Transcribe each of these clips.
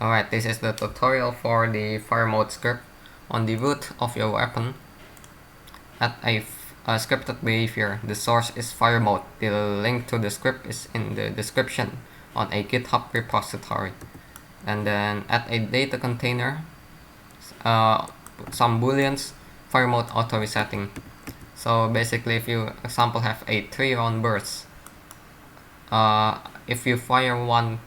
Alright, this is the tutorial for the fire mode script. On the root of your weapon, at a scripted behavior, the source is fire mode. The link to the script is in the description on a GitHub repository. And then at a data container, some booleans, fire mode auto resetting. So basically, if you example have a 3-round burst, if you fire 1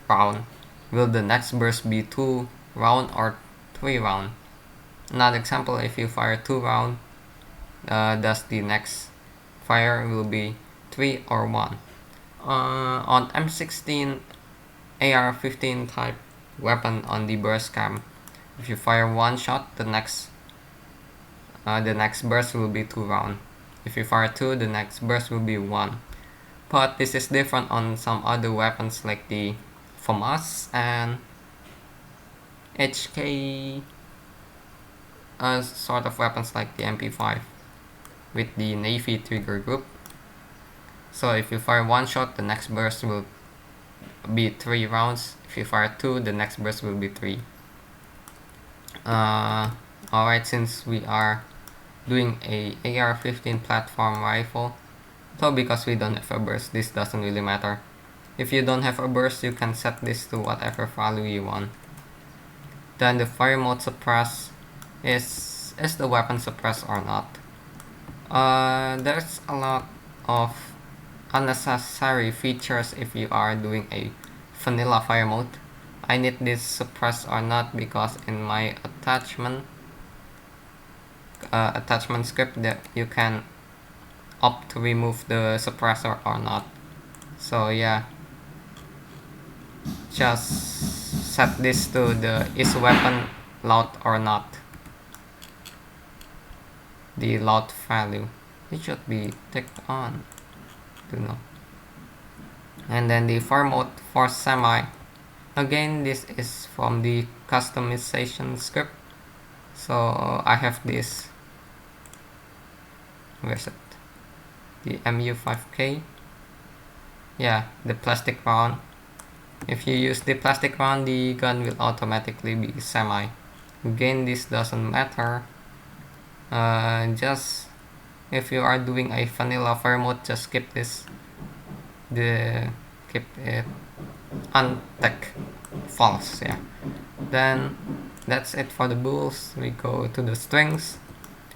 round, will the next burst be 2 round or 3 round? Another example, if you fire 2 round, does the next fire will be 3 or 1? On M16 AR-15 type weapon on the burst cam, if you fire 1 shot, the next burst will be 2 round. If you fire 2, the next burst will be 1. But this is different on some other weapons like the FAMAS and HK sort of weapons like the MP5 with the Navy trigger group. So if you fire 1 shot, the next burst will be 3 rounds. If you fire 2, the next burst will be 3. Alright, since we are doing a AR-15 platform rifle, so because we don't have a burst, this doesn't really matter. If you don't have a burst, you can set this to whatever value you want. Then the fire mode suppress is the weapon suppressed or not? There's a lot of unnecessary features if you are doing a vanilla fire mode. I need this suppressed or not because in my attachment script that you can opt to remove the suppressor or not. So yeah, just set this to the is weapon loud or not. The loud value, it should be ticked on to know. And then the fire mode for semi, again this is from the customization script. So I have this, where's it, the MU5K, yeah, the plastic round. If you use the plastic round, the gun will automatically be semi. Again, this doesn't matter. Just if you are doing a vanilla fire mode, just skip this. Keep it uncheck false. Yeah. Then that's it for the bools. We go to the strings.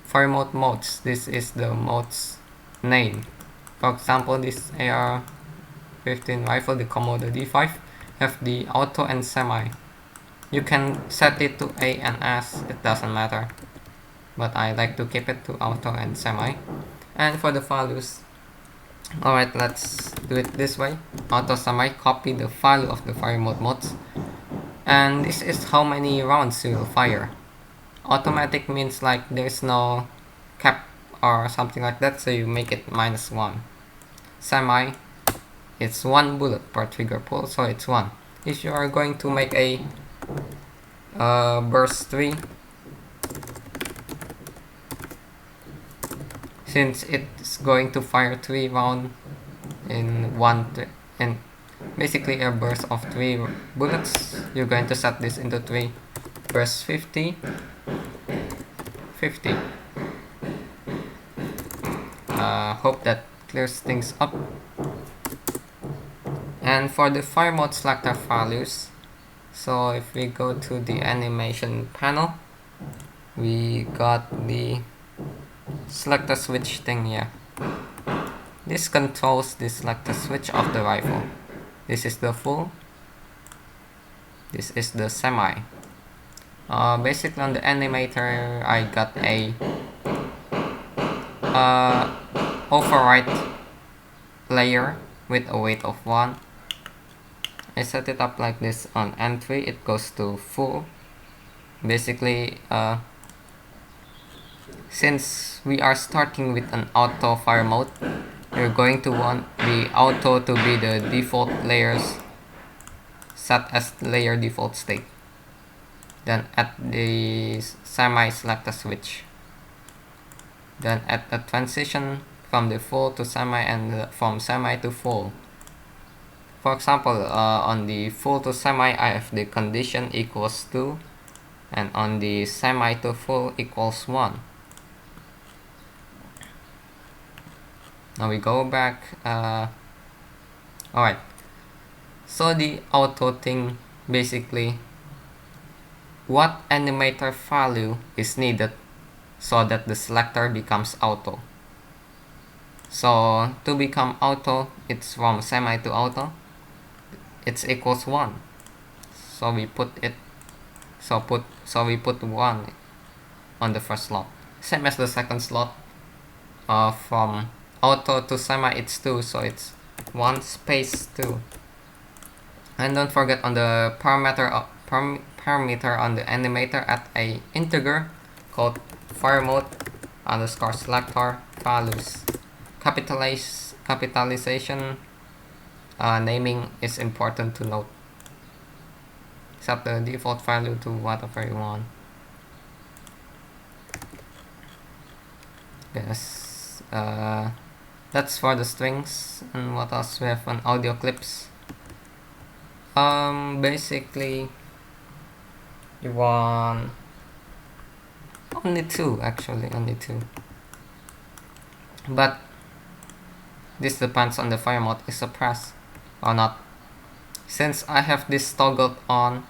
Fire mode modes. This is the mode's name. For example, this AR-15 rifle, the Komodo D5, have the auto and semi. You can set it to A and S, it doesn't matter, but I like to keep it to auto and semi. And for the values, alright, let's do it this way. Auto semi, copy the value of the fire mode modes, and this is how many rounds you will fire. Automatic means like there's no cap or something like that, so you make it -1. Semi, it's 1 bullet per trigger pull, so it's 1. If you are going to make a burst 3, since it's going to fire 3 rounds in and basically a burst of 3 bullets, you're going to set this into 3. Burst 50, 50. Hope that clears things up. And for the fire mode selector values, so if we go to the animation panel, we got the selector switch thing here. This controls the selector switch of the rifle. This is the full, this is the semi. Basically on the animator, I got a override layer with a weight of 1. I set it up like this. On N3 it goes to full. Basically, since we are starting with an auto fire mode, you're going to want the auto to be the default layers set as layer default state. Then at the semi, select a switch. Then at the transition from the full to semi and from semi to full, For example, on the full to semi, I have the condition equals 2, and on the semi to full equals 1. Now we go back. Alright, so the auto thing, basically, what animator value is needed so that the selector becomes auto. So to become auto, it's from semi to auto, it's equals 1. So we put it, so we put 1 on the first slot. Same as the second slot. From auto to semi it's 2, so it's 1 space 2. And don't forget, on the parameter on the animator, add a integer called firemode underscore selector values. Capitalization naming is important to note. Set the default value to whatever you want. Yes, that's for the strings. And what else we have on audio clips? Basically, you want only 2, actually, only 2. But this depends on the fire mode is suppressed or not. Since I have this toggled on.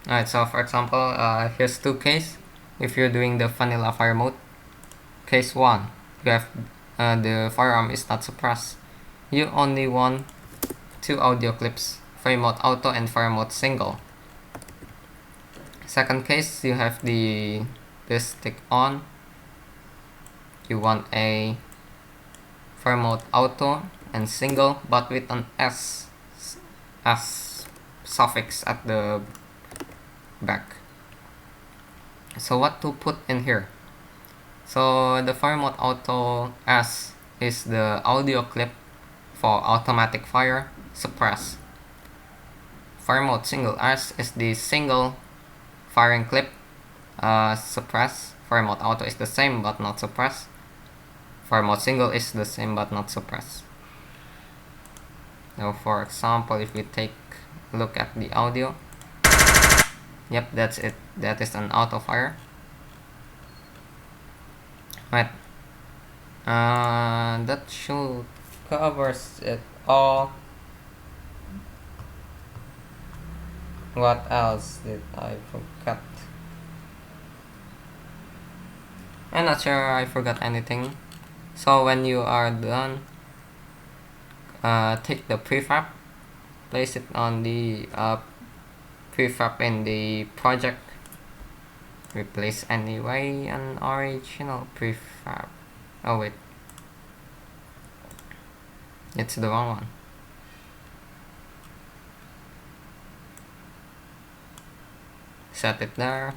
Alright, so for example, here's 2 case. If you're doing the vanilla fire mode, case 1, you have the firearm is not suppressed. You only want 2 audio clips, fire mode auto and fire mode single. Second case, you have this stick on. You want a fire mode auto and single, but with an S suffix at the back. So what to put in here? So the fire mode auto S is the audio clip for automatic fire suppress. Fire mode single S is the single firing clip suppress. Fire mode auto is the same but not suppress. Fire mode single is the same but not suppress. Now for example, if we take a look at the audio, yep, that's it. That is an auto fire. Right. That should covers it all. What else did I forget? I'm not sure I forgot anything. So when you are done, take the prefab, place it on the prefab in the project, replace anyway an original prefab. Oh wait, it's the wrong one. Set it there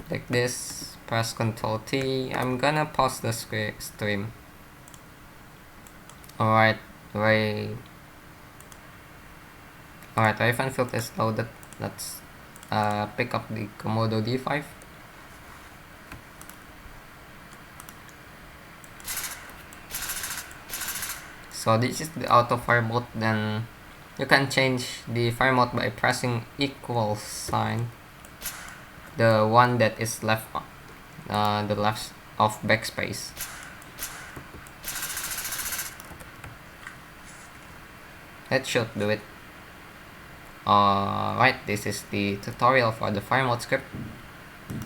like this, press Ctrl T. I'm gonna pause the stream. Alright, Ravenfield is loaded. Let's pick up the Komodo D5. So this is the auto fire mode. Then you can change the fire mode by pressing equal sign, the one that is left, the left of backspace. That should do it. Right, this is the tutorial for the fire mode script.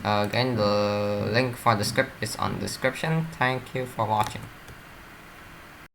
Again, the link for the script is on the description. Thank you for watching.